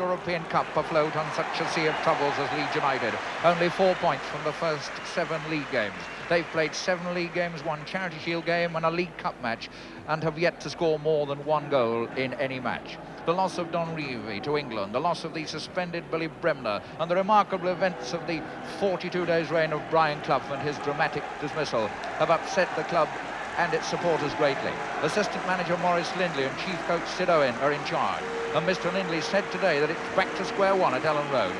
European Cup afloat on such a sea of troubles as Leeds United. Only 4 points from the first 7 league games. They've played 7 league games, 1 Charity Shield game and a League Cup match, and have yet to score more than 1 goal in any match. The loss of Don Revie to England, the loss of the suspended Billy Bremner, and the remarkable events of the 42 days reign of Brian Clough and his dramatic dismissal have upset the club and its supporters greatly. Assistant manager Maurice Lindley and chief coach Sid Owen are in charge, and Mr. Lindley said today that it's back to square one at Ellen Road.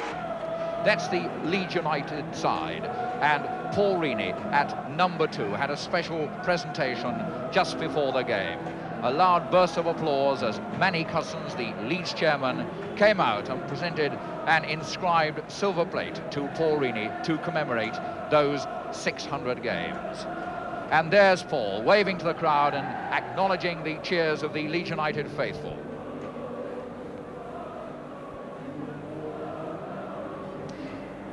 That's the Leeds United side, and Paul Reaney at number 2 had a special presentation just before the game. A loud burst of applause as Manny Cousins, the Leeds chairman, came out and presented an inscribed silver plate to Paul Reaney to commemorate those 600 games. And there's Paul, waving to the crowd and acknowledging the cheers of the Leeds United faithful.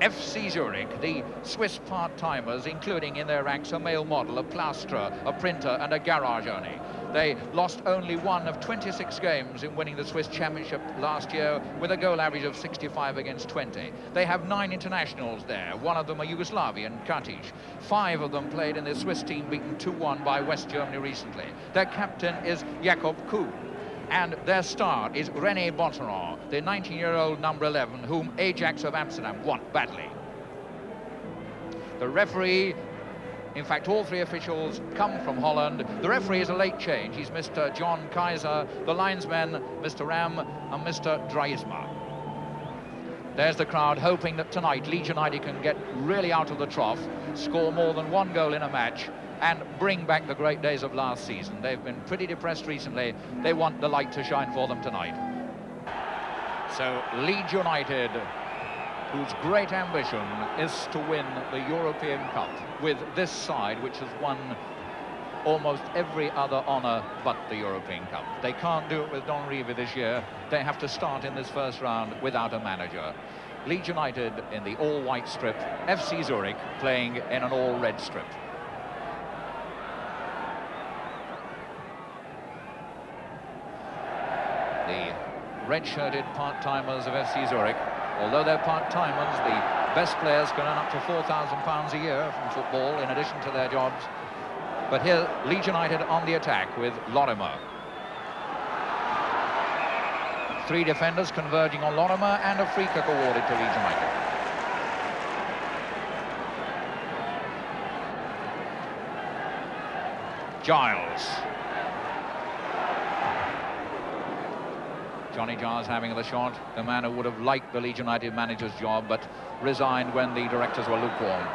FC Zurich, the Swiss part-timers, including in their ranks a male model, a plasterer, a printer and a garage owner. They lost only 1 of 26 games in winning the Swiss Championship last year with a goal average of 65 against 20. They have 9 internationals there, 1 of them a Yugoslavian, Katic. 5 of them played in the Swiss team beaten 2-1 by West Germany recently. Their captain is Jakob Kuhn. And their star is René Botteron, the 19-year-old number 11, whom Ajax of Amsterdam want badly. The referee, in fact, all 3 officials come from Holland. The referee is a late change. He's Mr. John Kaiser, the linesmen, Mr. Ram and Mr. Draisma. There's the crowd hoping that tonight Leeds United can get really out of the trough, score more than 1 goal in a match, and bring back the great days of last season. They've been pretty depressed recently. They want the light to shine for them tonight. So Leeds United, whose great ambition is to win the European Cup with this side, which has won almost every other honour but the European Cup. They can't do it with Don Revie this year. They have to start in this first round without a manager. Leeds United in the all-white strip, FC Zurich playing in an all-red strip. The red-shirted part-timers of FC Zurich, although they're part-timers, the best players can earn up to £4,000 a year from football in addition to their jobs. But here, Leeds United on the attack with Lorimer. 3 defenders converging on Lorimer and a free kick awarded to Leeds United. Giles. Johnny Giles having the shot, the man who would have liked the Leeds United manager's job but resigned when the directors were lukewarm.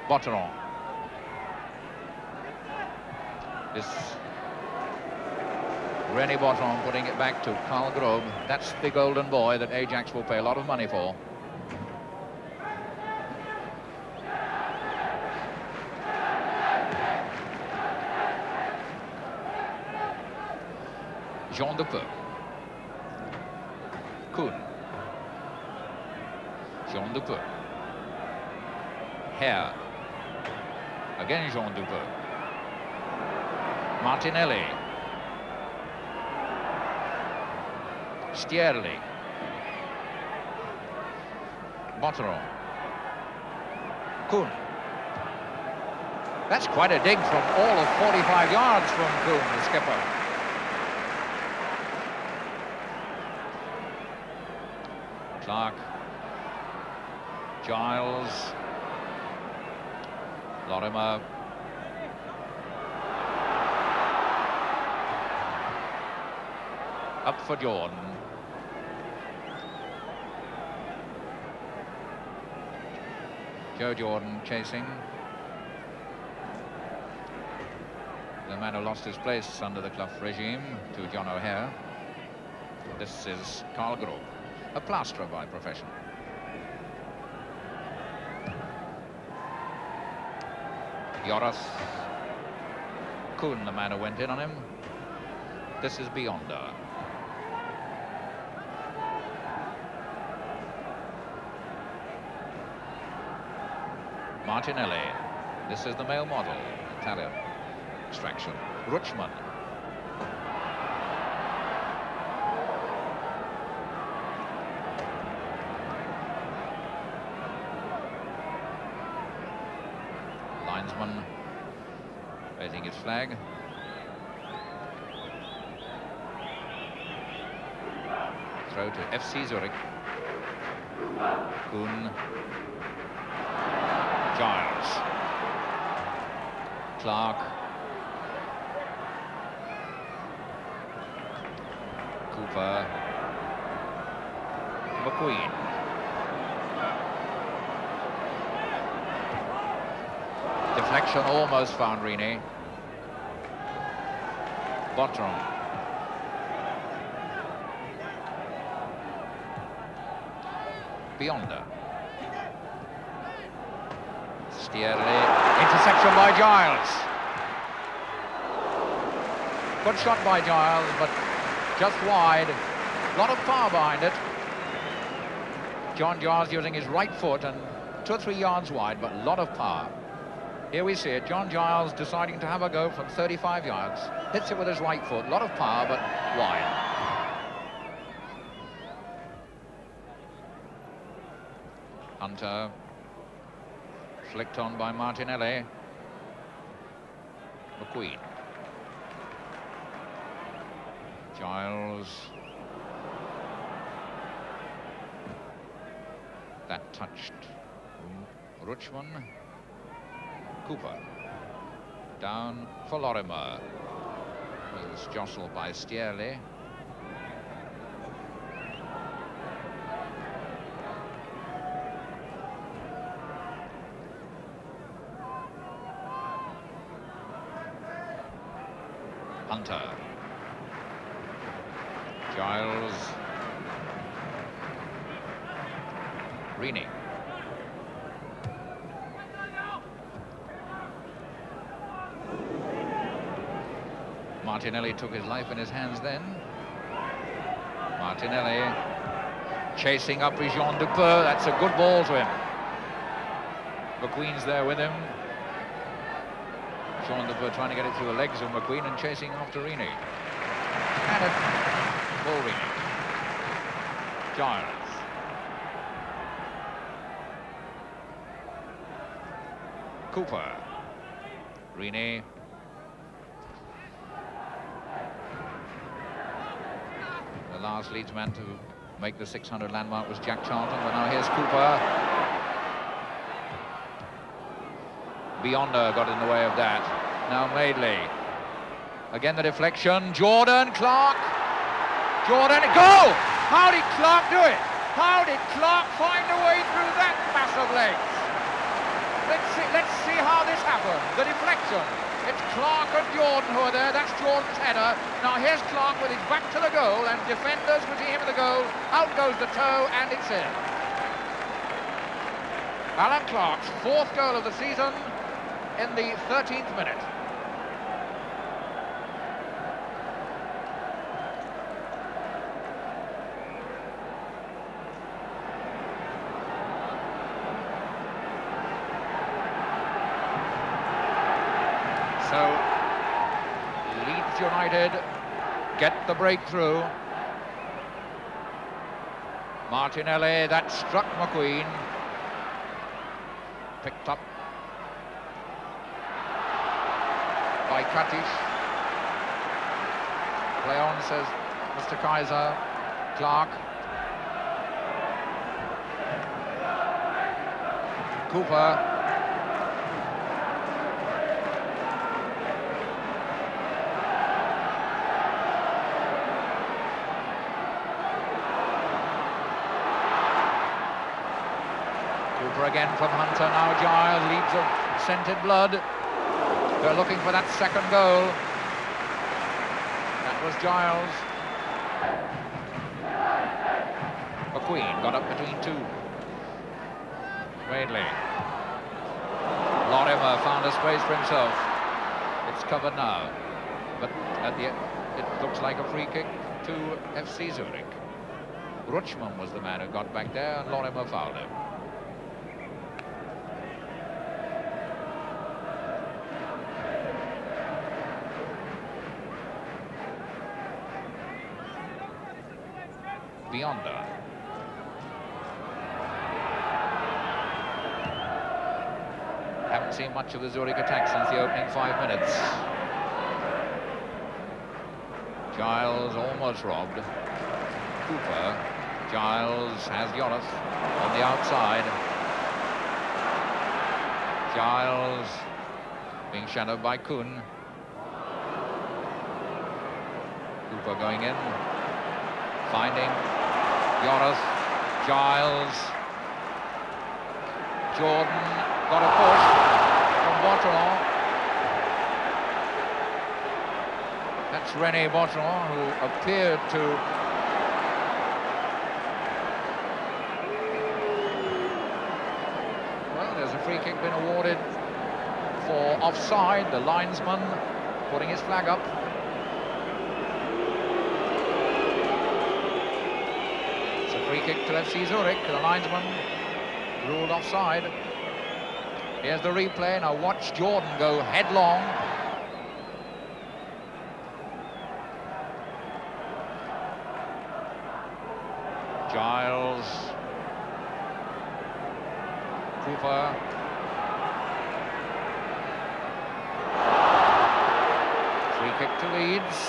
Botteron. This René Botteron putting it back to Karl Grob. That's the golden boy that Ajax will pay a lot of money for. Jean de Peu. Kuhn. Jean de Peu. Hare. Again Jean de Peu. Martinelli. Stierli. Botteron. Kuhn. That's quite a dig from all of 45 yards from Kuhn, the skipper. Clark. Giles. Lorimer. Up for Jordan. Joe Jordan chasing. The man who lost his place under the Clough regime to John O'Hare. This is Karl Grob, a plasterer by profession. Joras. Kuhn, the man who went in on him. This is Beyonder. Martinelli. This is the male model, Italian extraction. Rutschmann. linesman raising his flag. Throw to FC Zurich. Kuhn. Giles. Clark. Cooper. McQueen. Deflection almost found Rini. Bottom. Beyonder. Stierle. Interception by Giles. Good shot by Giles, but just wide. A lot of power behind it. John Giles using his right foot and 2 or 3 yards wide, but a lot of power. Here we see it. John Giles deciding to have a go from 35 yards. Hits it with his right foot. A lot of power, but wide. Hunter. Flicked on by Martinelli. McQueen. Giles. That touched Rutschman. Cooper. Down for Lorimer. Was jostled by Stierle. Hunter. Giles. Rini. Martinelli took his life in his hands then. Martinelli chasing up with Jean Dupeur. That's a good ball to him. McQueen's there with him. Jean Dupeur trying to get it through the legs of McQueen and chasing after Rini. And a ball Rini. Giles. Cooper. Rini. The last Leeds man to make the 600 landmark was Jack Charlton, but now here's Cooper. Beyonder got in the way of that. Now Madeley. Again the deflection. Jordan, Clark. Jordan, goal! How did Clark do it? How did Clark find a way through that mass of legs? Let's see how this happened. The deflection. It's Clark and Jordan who are there. That's Jordan's header. Now here's Clark with his back to the goal, and defenders will see him in the goal. Out goes the toe, and it's in. Alan Clark's 4th goal of the season in the 13th minute. So, Leeds United get the breakthrough. Martinelli, that struck McQueen. Picked up by Katish. Play on, says Mr. Kaiser. Clark. Cooper. Again from Hunter, now Giles, Leeds of scented blood. They're looking for that second goal. That was Giles. McQueen got up between two. Madeley. Lorimer found a space for himself. It's covered now. But at the end, it looks like a free kick to FC Zurich. Rutschman was the man who got back there, and Lorimer fouled him. Beyonder. Haven't seen much of the Zurich attack since the opening 5 minutes. Giles almost robbed. Cooper. Giles has Jonas on the outside. Giles being shadowed by Kuhn. Cooper going in, finding Jonas. Giles. Jordan got a push from Botteron. That's René Botteron, who appeared to there's a free kick been awarded for offside. The linesman putting his flag up. It's a free kick to FC Zurich. The linesman ruled offside. Here's the replay. Now watch Jordan go headlong. Giles. Cooper. Free kick to Leeds.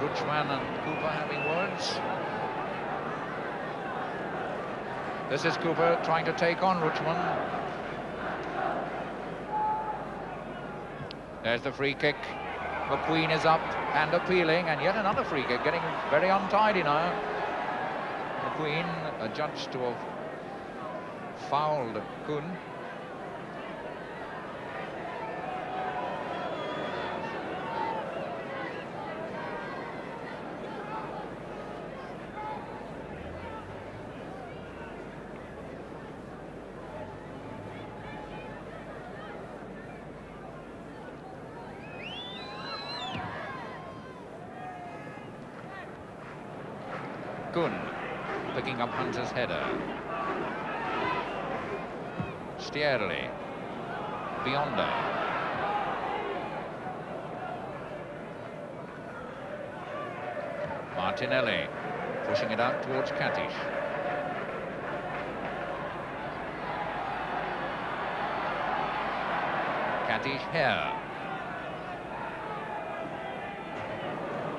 Rutschman and Cooper having words. This is Cooper trying to take on Rutschman. There's the free kick. McQueen is up and appealing, and yet another free kick, getting very untidy now. McQueen, adjudged to have fouled Kuhn. Kuhn picking up Hunter's header. Stierli. Biondo. Martinelli pushing it out towards Katish. Katish here.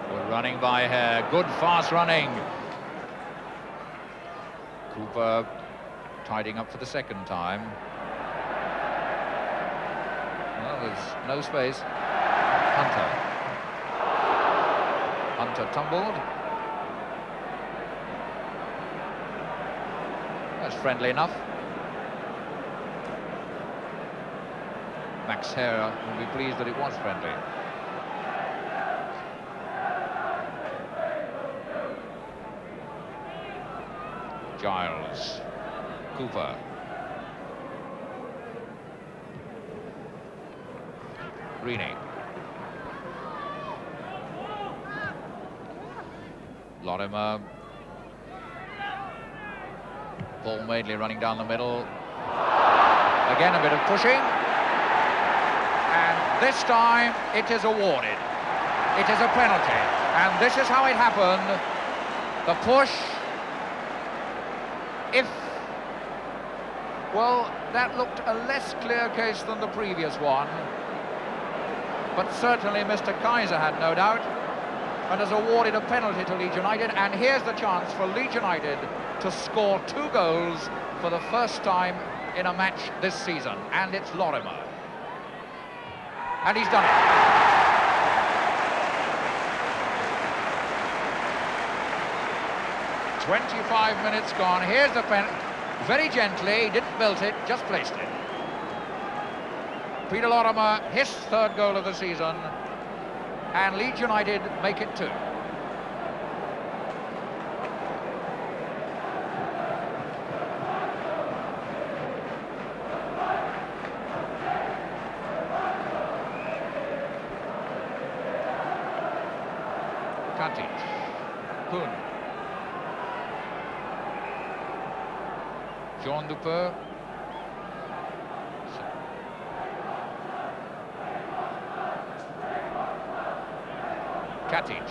Good running by Hare. Good fast running. Cooper tidying up for the second time. Well, there's no space. Hunter. Hunter tumbled. That's friendly enough. Max Hare will be pleased that it was friendly. Giles. Cooper. Rini. Lorimer. Paul Madeley running down the middle. Again a bit of pushing. And this time it is awarded. It is a penalty. And this is how it happened. The push. Well, that looked a less clear case than the previous one. But certainly Mr. Kaiser had no doubt and has awarded a penalty to Leeds United. And here's the chance for Leeds United to score 2 goals for the first time in a match this season. And it's Lorimer. And he's done it. "25 minutes gone." Here's the penalty. Very gently, didn't build it, just placed it. Peter Lorimer, his 3rd goal of the season, and Leeds United make it 2. Katic, Kuhn. Jean Dupeur. Katic.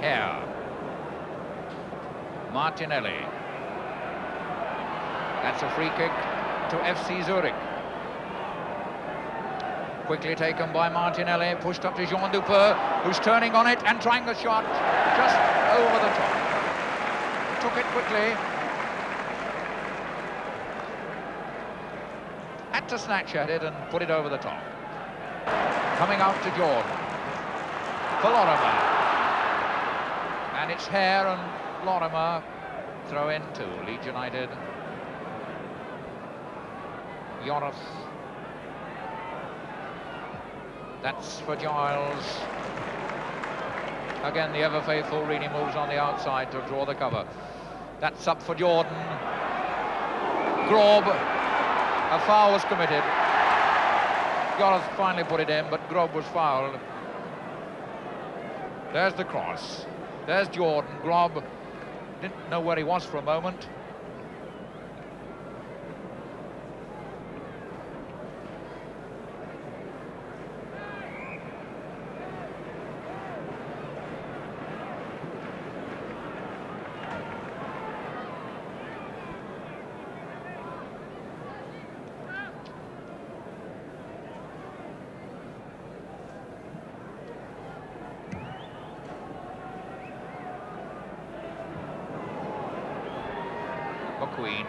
Hare. Martinelli. That's a free kick to FC Zurich. Quickly taken by Martinelli, pushed up to Jean Dupeur, who's turning on it and trying the shot just over the top. Took it quickly. Had to snatch at it and put it over the top. Coming out to Jordan. For Lorimer. And it's Hare and Lorimer. Throw in to Leeds United. Jonas. That's for Giles. Again, the ever-faithful Reedy moves on the outside to draw the cover. That's up for Jordan. Grob. A foul was committed. Jonas finally put it in, but Grob was fouled. There's the cross. There's Jordan. Grob didn't know where he was for a moment. Queen.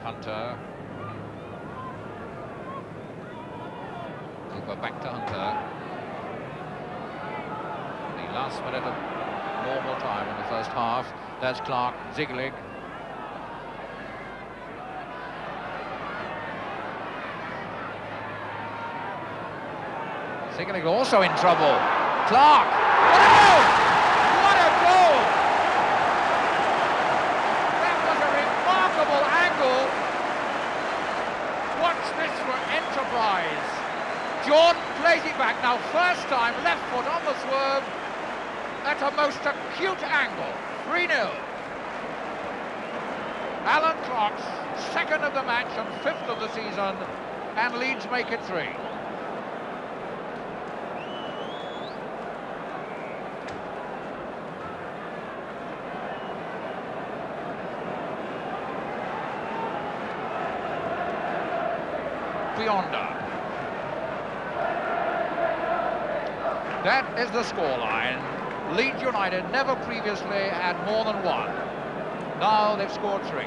Hunter. Cooper back to Hunter. The last minute of normal time in the first half. There's Clark, Ziegler. Ziegler also in trouble. Clark! What a goal! What a goal! That was a remarkable angle. Watch this for Enterprise. Jordan plays it back. Now, first time, left foot on the swerve. At a most acute angle. 3-0. Alan Clark's second of the match and fifth of the season. And Leeds make it 3. Beyonder. That is the scoreline. Leeds United never previously had more than 1. Now they've scored 3.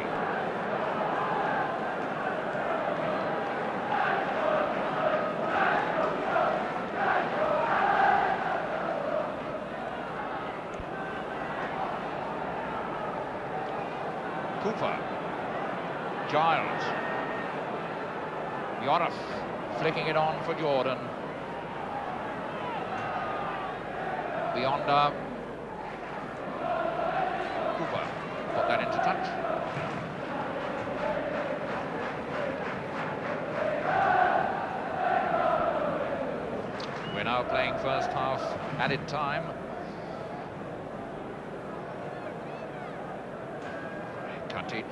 Cooper. Giles. Jonas flicking it on for Jordan. Beyonder. Cooper put that into touch. We're now playing first half added time. Katic.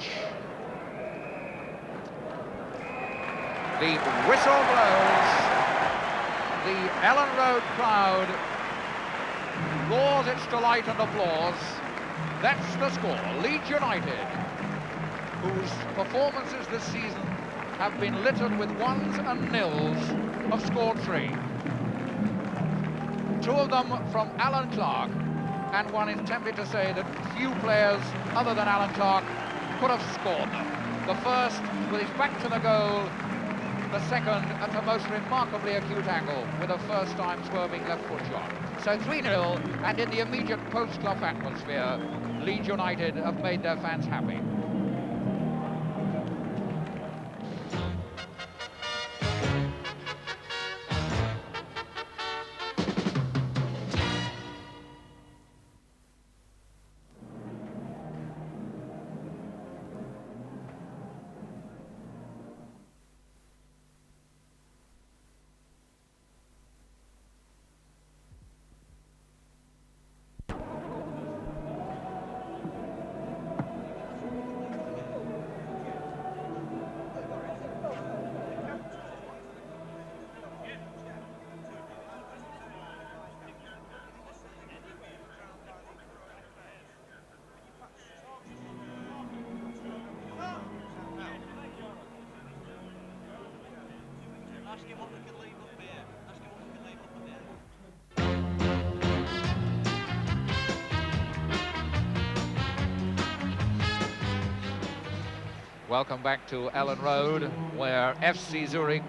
The whistle blows. The Ellen Road crowd roars its delight and applause. That's the score. Leeds United, whose performances this season have been littered with 1s and 0s, have scored 3. 2 of them from Alan Clark, and one is tempted to say that few players other than Alan Clark could have scored them. The first with his back to the goal, the second at a most remarkably acute angle with a first-time swerving left-foot shot. So 3-0, and in the immediate post-club atmosphere, Leeds United have made their fans happy. Welcome back to Ellen Road, where FC Zurich,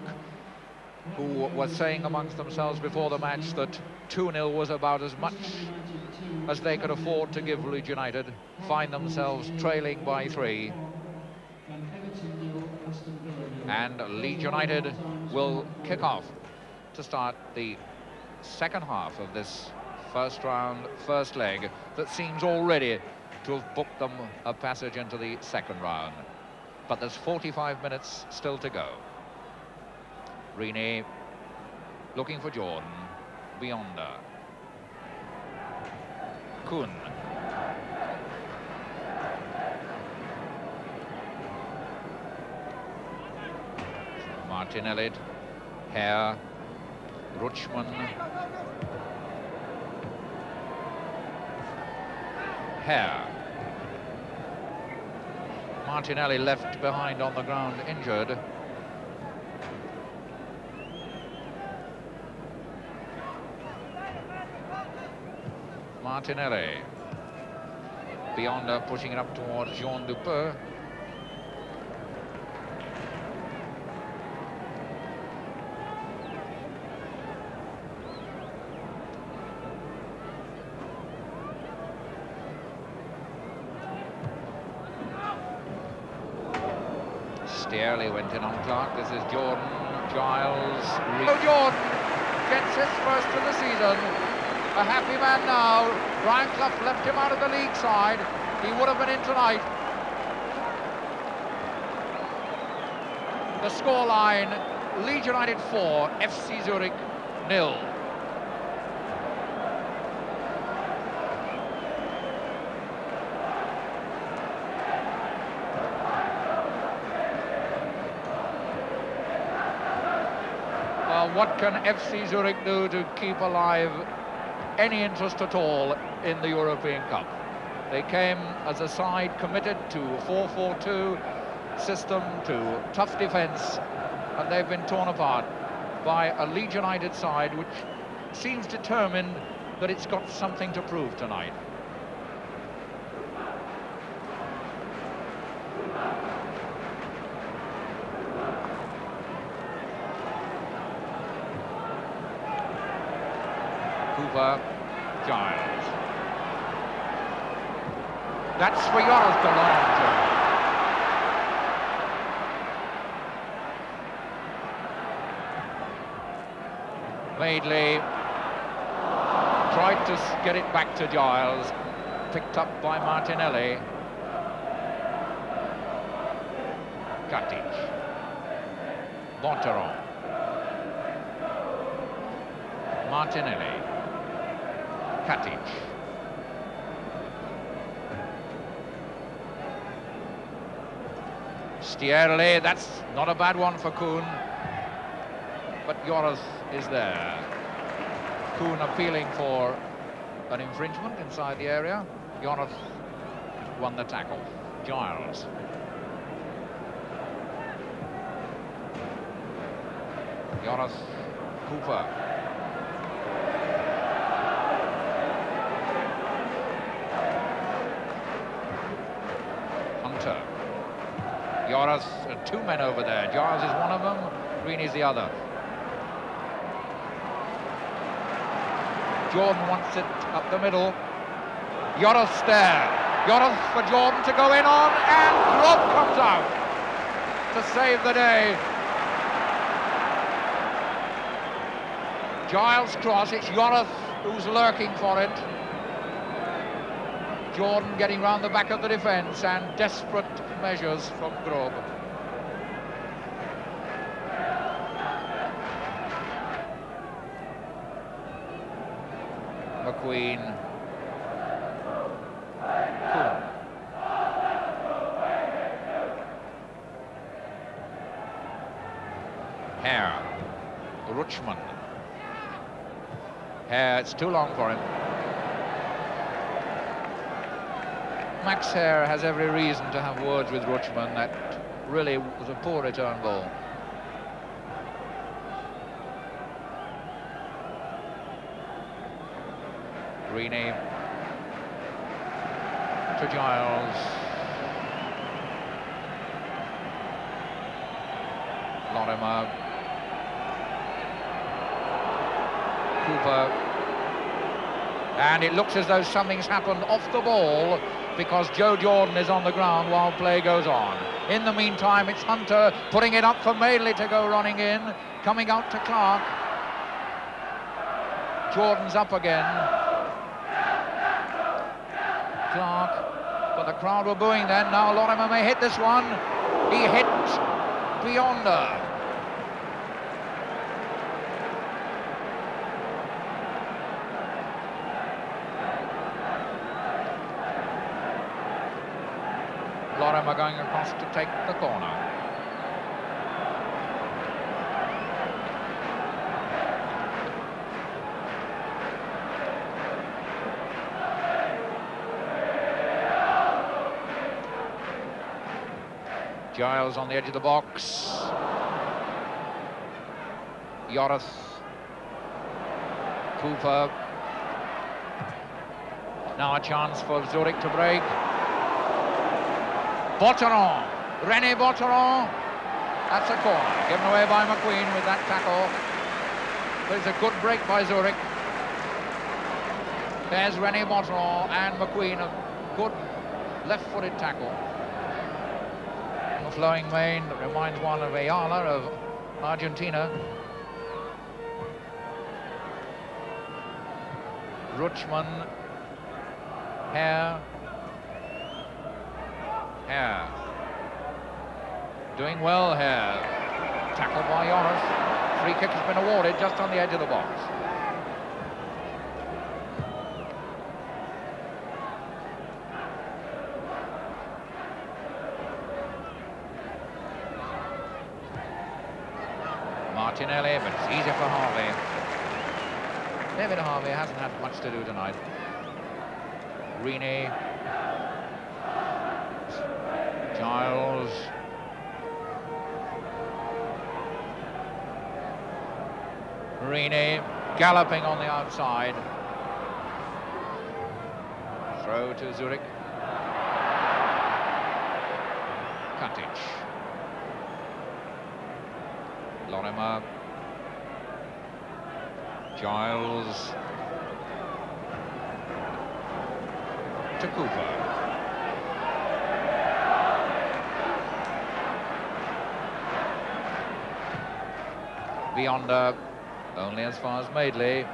who was saying amongst themselves before the match that 2-0 was about as much as they could afford to give Leeds United, find themselves trailing by 3. And Leeds United will kick off to start the second half of this first round, first leg, that seems already to have booked them a passage into the second round. But there's 45 minutes still to go. Rini looking for Jordan. Beyonder. Kuhn. Martinelli. Herr. Rutschmann. Herr. Martinelli left behind on the ground, injured. Martinelli. Beyonder pushing it up towards Jean Dupeux. Stearley went in on Clark. This is Jordan. Giles. Jordan gets his first of the season. A happy man now. Brian Clough left him out of the league side. He would have been in tonight. The scoreline, Leeds United 4, FC Zurich 0. Well, what can FC Zurich do to keep alive any interest at all in the European Cup? They came as a side committed to 4-4-2 system, to tough defence, and they've been torn apart by a Leeds United side which seems determined that it's got something to prove tonight. Cooper. Giles. That's for Joris to long to. Madeley tried to get it back to Giles, picked up by Martinelli. Katic. Monteron. Martinelli. Katic. Stearley, that's not a bad one for Kuhn. But Joris is there. Kuhn appealing for an infringement inside the area. Joris won the tackle. Giles. Joris. Cooper. Hunter. Joris, two men over there. Giles is one of them, Greeny's the other. Jordan wants it up the middle. Joris there. Joris for Jordan to go in on, and Grob comes out to save the day. Giles cross, it's Joris who's lurking for it. Jordan getting round the back of the defence, and desperate measures from Grob. McQueen. Kuhn. Herr. Rutschmann. Herr, it's too long for him. Max Herr has every reason to have words with Rutschmann. That really was a poor return ball. Greeny to Giles. Lorimer. Cooper. And it looks as though something's happened off the ball because Joe Jordan is on the ground while play goes on. In the meantime, it's Hunter putting it up for Madeley to go running in, coming out to Clark. Jordan's up again. Clark, but the crowd were booing then. Now Lorimer may hit this one. He hit beyond her. Lorimer going across to take the corner. Giles on the edge of the box. Yorath. Cooper. Now a chance for Zurich to break. Botteron. René Botteron. That's a corner. Given away by McQueen with that tackle. There's a good break by Zurich. There's René Botteron and McQueen. A good left-footed tackle. A flowing mane that reminds one of Ayala of Argentina. Rutschman. Hare. Doing well here. Tackled by Jonas. Free kick has been awarded just on the edge of the box. Martinelli, but it's easy for Harvey. David Harvey hasn't had much to do tonight. Rini. Giles. Rini galloping on the outside. Throw to Zurich. Katic. Lorimer. Giles. To Cooper. Beyond only as far as Madeley.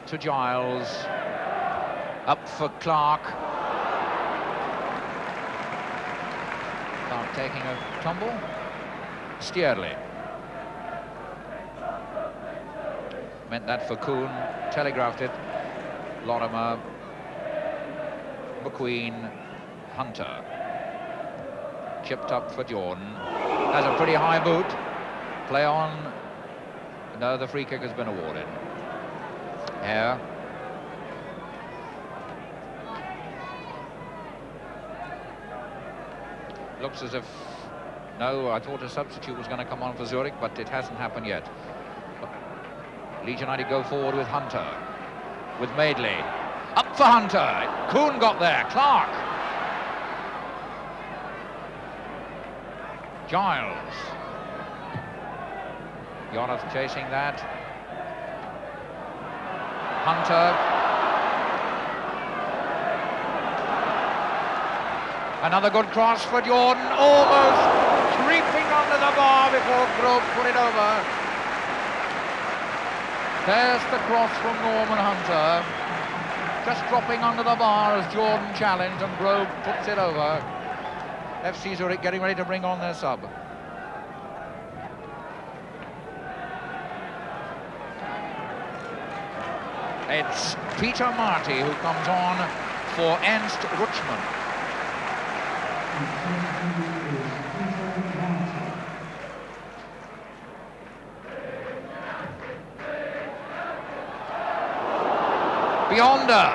To Giles. Up for Clark. Clark taking a tumble. Stearley. Meant that for Kuhn. Telegraphed it. Lorimer. McQueen. Hunter. Chipped up for Jordan. Has a pretty high boot. Play on. No, the free kick has been awarded. Hare. Looks as if... No, I thought a substitute was going to come on for Zurich, but it hasn't happened yet. Leeds United go forward with Hunter. With Madeley. Up for Hunter. Kuhn got there. Clark. Giles. Jonas chasing that. Hunter. Another good cross for Jordan. Almost creeping under the bar before Grove put it over. There's the cross from Norman Hunter. Just dropping under the bar as Jordan challenged and Grove puts it over. FC Zurich getting ready to bring on their sub. It's Peter Marty who comes on for Ernst Rutschman. Beyonder.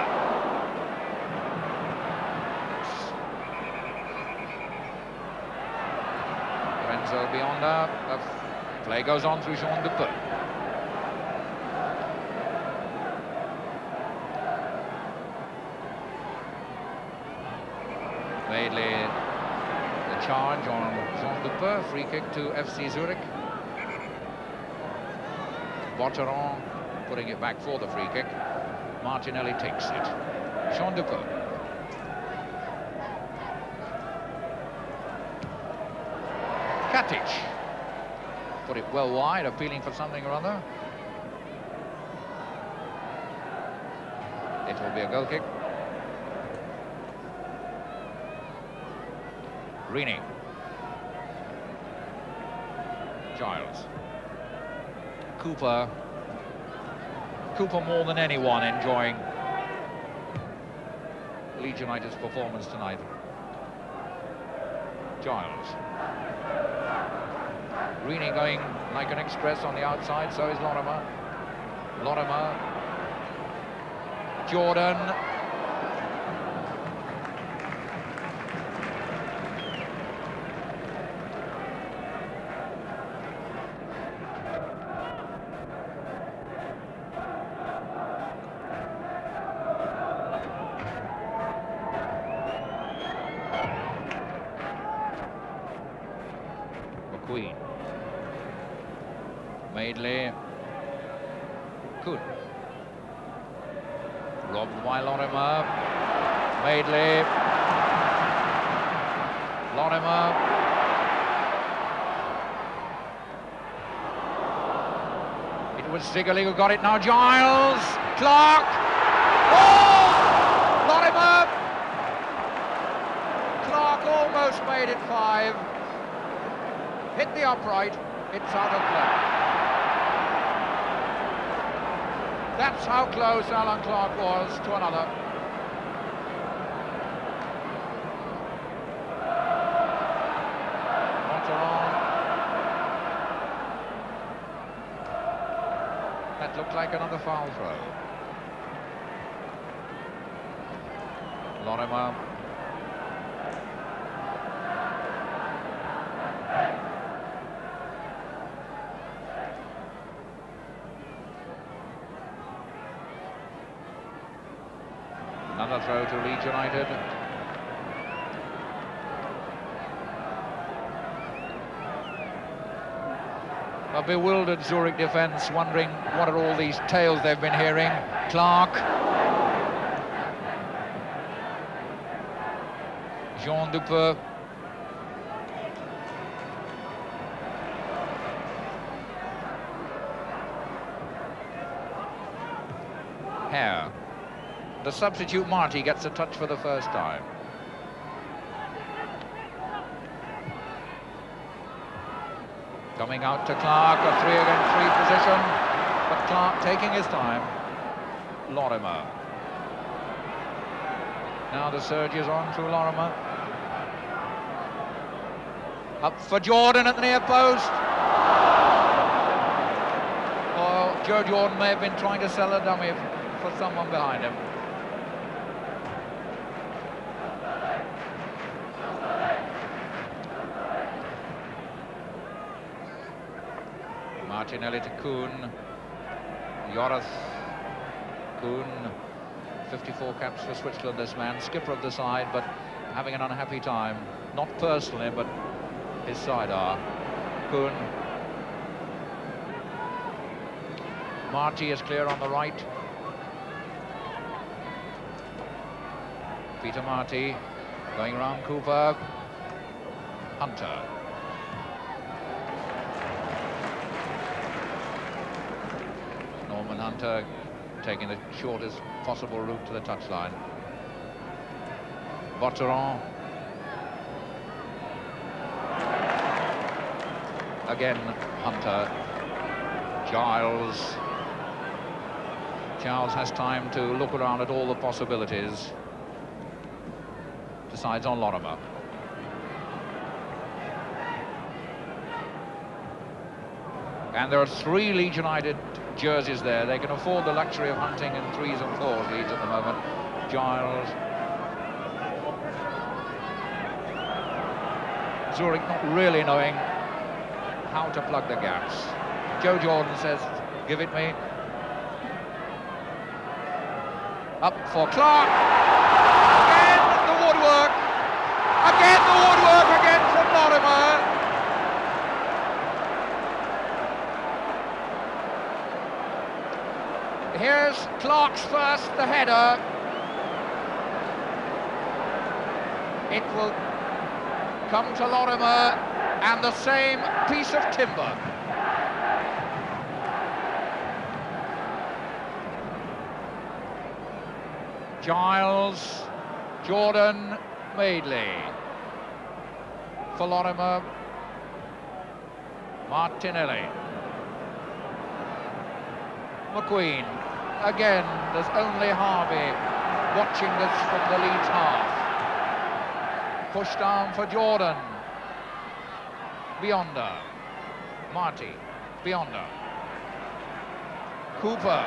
Lorenzo Beyonder. The play goes on through Jean Dupeux. Madeley, the charge on Jean Dupeux, free kick to FC Zurich. Botteron putting it back for the free kick. Martinelli takes it. Jean Dupeux. Katic. Put it well wide, appealing for something or other. It will be a goal kick. Rini. Giles. Cooper more than anyone enjoying Leeds United's performance tonight. Giles. Rini going like an express on the outside, so is Lorimer. Lorimer. Jordan. McQueen. Madeley. Good. Robbed by Lorimer. Madeley. Lorimer. It was Ziegler who got it now. Giles. Clark. Oh! Lorimer. Clark almost made it 5. Hit the upright. It's out of play. That's how close Alan Clark was to another. Monteron. That looked like another foul throw. Lorimer. Another throw to Leeds United. A bewildered Zurich defence, wondering what are all these tales they've been hearing. Clark. Jean Dupeux. Hare. The substitute Marty gets a touch for the first time. Coming out to Clark, a 3-against-3 position, but Clark taking his time. Lorimer. Now the surge is on through Lorimer. Up for Jordan at the near post. Oh, Joe Jordan may have been trying to sell a dummy for someone behind him. Martinelli to Kuhn. Joris. Kuhn. 54 caps for Switzerland, this man. Skipper of the side, but having an unhappy time. Not personally, but his side are. Kuhn. Marty is clear on the right. Peter Marty. Going around Cooper. Hunter. Hunter taking the shortest possible route to the touchline. Botteron. Again, Hunter. Giles. Giles has time to look around at all the possibilities. Decides on Lorimer. And there are 3 Leeds United jerseys there. They can afford the luxury of hunting in 3s and 4s, Leeds, at the moment. Giles. Zurich not really knowing how to plug the gaps. Joe Jordan says, give it me. Up for Clark. Again, the woodwork. Again, the woodwork again from Lorimer. just the header. It will come to Lorimer, and the same piece of timber. Giles, Jordan, Madeley. For Lorimer, Martinelli. McQueen. Again, there's only Harvey watching this from the Leeds half. Push down for Jordan. Beyonder. Marty. Beyonder. Cooper.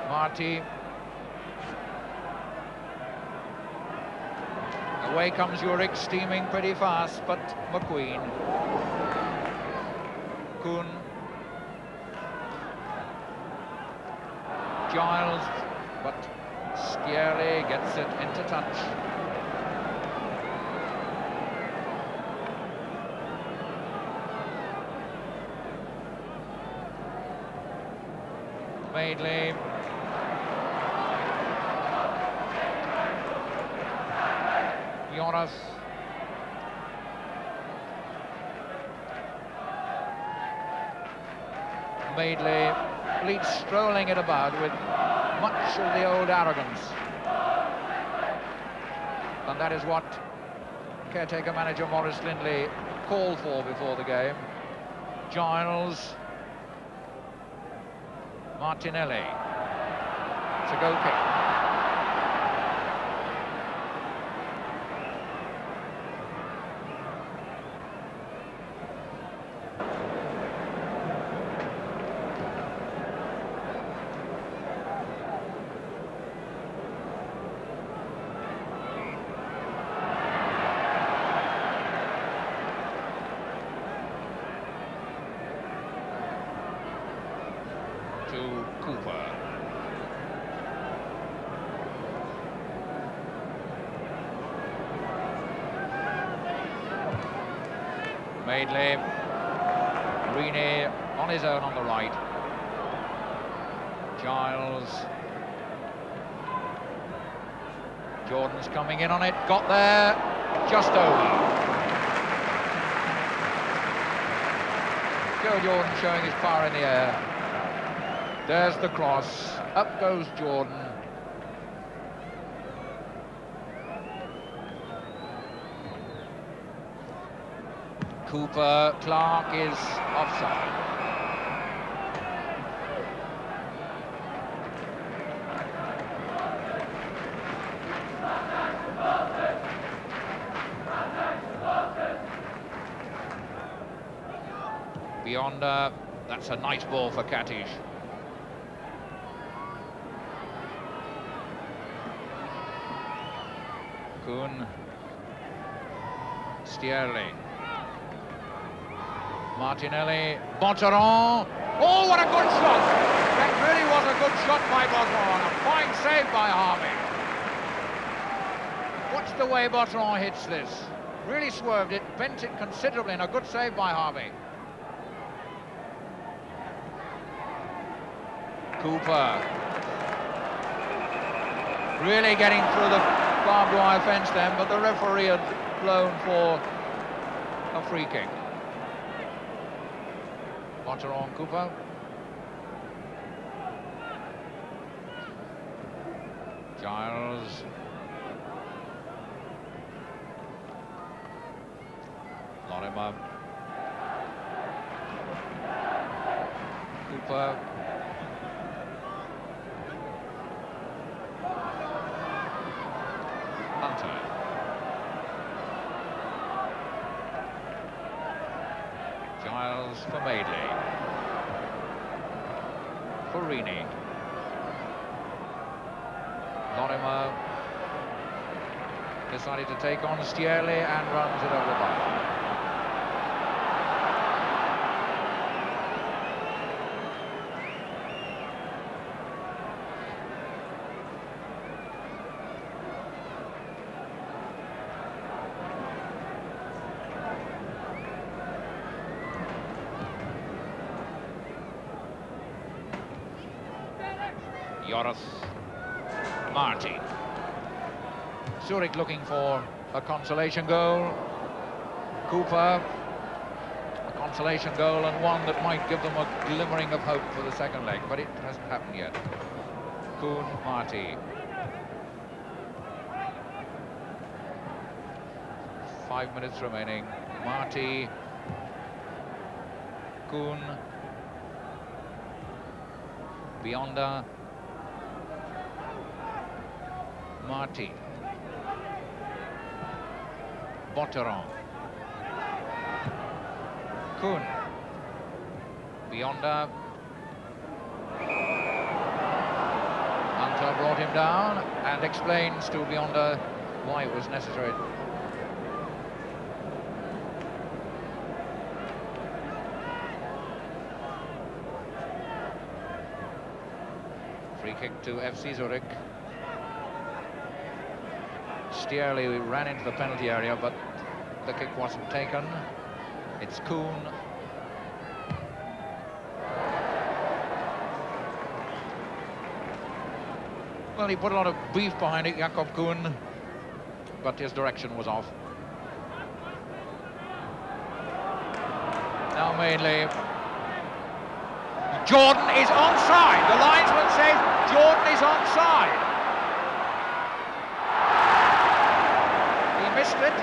Marty. Away comes Zurich, steaming pretty fast, but McQueen. Kuhn. Giles, but Sciarri gets it into touch. Madeley. Jonas. Madeley. Leeds strolling it about with much of the old arrogance. And that is what caretaker manager Maurice Lindley called for before the game. Giles. Martinelli. It's a goal kick. To Cooper. Madeley. Rini on his own on the right. Giles. Jordan's coming in on it. Got there. Just over. Joe Jordan showing his power in the air. There's the cross, up goes Jordan. Cooper, Clark is offside. Beyonder, that's a nice ball for Katish. Kuhn. Sciarri. Martinelli. Bonteron. Oh, what a good shot! That really was a good shot by Bonteron. A fine save by Harvey. Watch the way Bonteron hits this. Really swerved it, bent it considerably, and a good save by Harvey. Cooper. Really getting through the barbed wire fence then, but the referee had blown for a free kick. Bonteron, Cooper. Giles. Lorimer. Cooper. Hunter. Giles for Madeley. For Rini. Lorimer decided to take on Sciarri and runs it over the bar. Joris Marti. Zurich looking for a consolation goal. Cooper, a consolation goal, and one that might give them a glimmering of hope for the second leg, but it hasn't happened yet. Kuhn, Marti. 5 minutes remaining. Marti, Kuhn, Bionda, Marti, Botteron, Kuhn, Bionda. Hunter brought him down and explains to Bionda why it was necessary. Free kick to FC Zurich. Stierley ran into the penalty area, but the kick wasn't taken. It's Kuhn. Well, he put a lot of beef behind it, Jakob Kuhn, but his direction was off. Now mainly, Jordan is onside. The linesman says Jordan is onside. He missed it.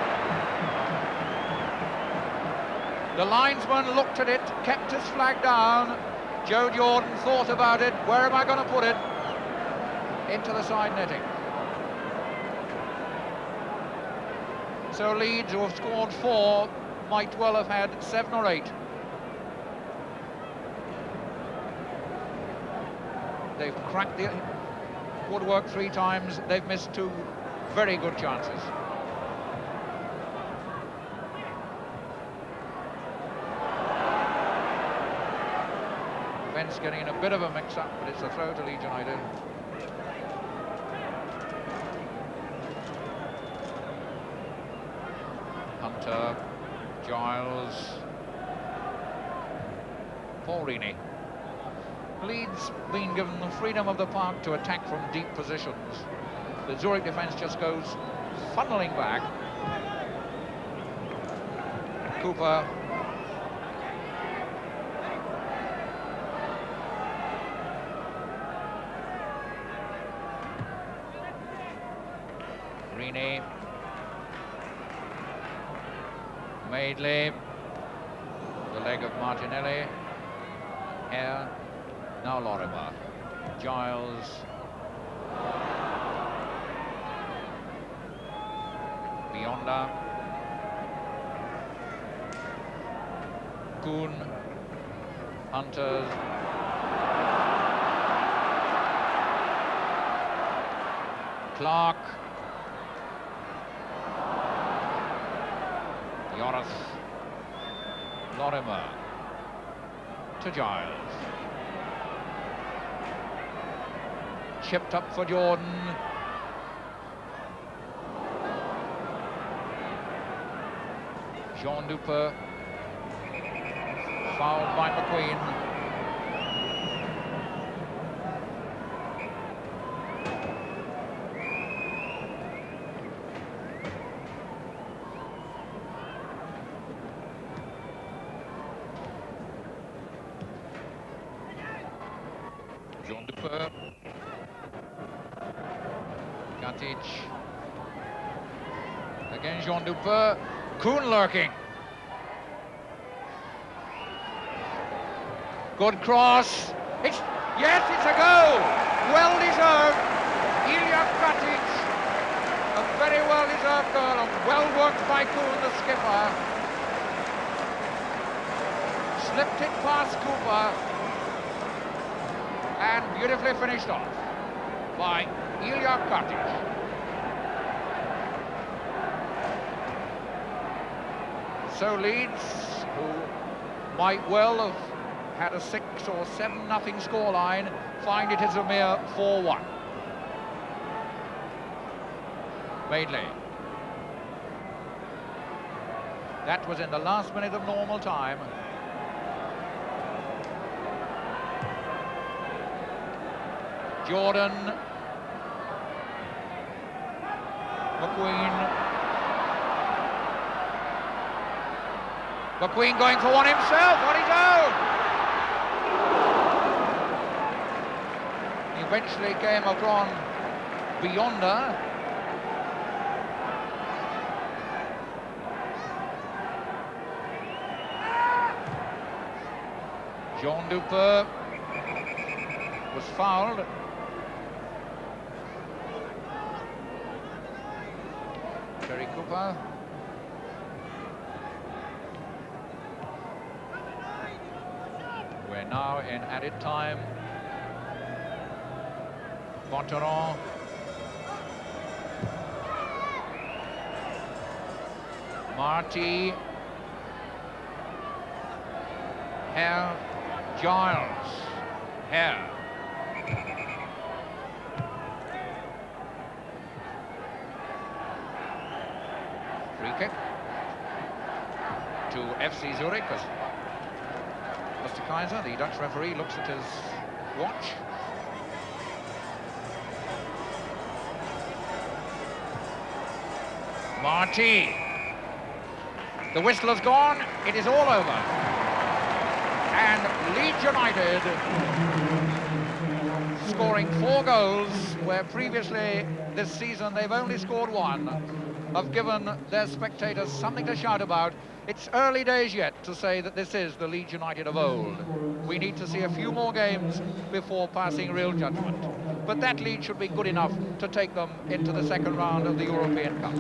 The linesman looked at it, kept his flag down. Joe Jordan thought about it. Where am I going to put it? Into the side netting. So Leeds, who have scored 4, might well have had 7 or 8. They've cracked the woodwork 3 times. They've missed 2 very good chances. Defence getting in a bit of a mix-up, but it's a throw to Leeds United. Hunter, Giles, Paurini. Leeds being given the freedom of the park to attack from deep positions. The Zurich defence just goes funneling back. Cooper. Rini. Madeley. The leg of Martinelli. Hare. Now Lorimer, Giles, Bionda, Kuhn, Hunters, Clark, Joris, Lorimer, to Giles. Chipped up for Jordan. Jean Duper. Fouled by McQueen. Jean Duper. Again, Jean Duper. Kuhn lurking. Good cross. Yes, it's a goal. Well deserved. Ilya Katic. A very well deserved goal. And well worked by Kuhn, the skipper. Slipped it past Cooper. And beautifully finished off by Ilya Katic. So Leeds, who might well have had a 6 or 7-0 scoreline, find it is a mere 4-1. Madeley. That was in the last minute of normal time. Jordan. McQueen. McQueen going for one himself. What he do? He eventually came upon Beyonder. Jean Dupeur was fouled. Terry Cooper. We're now in added time. Monteron. Marty. Hare. Giles. Hare. Free kick to FC Zurich. Mr. Kaiser, the Dutch referee, looks at his watch. Marty. The whistle has gone. It is all over. And Leeds United scoring 4 goals, where previously this season they've only scored 1, have given their spectators something to shout about. It's early days yet to say that this is the Leeds United of old. We need to see a few more games before passing real judgment. But that lead should be good enough to take them into the second round of the European Cup.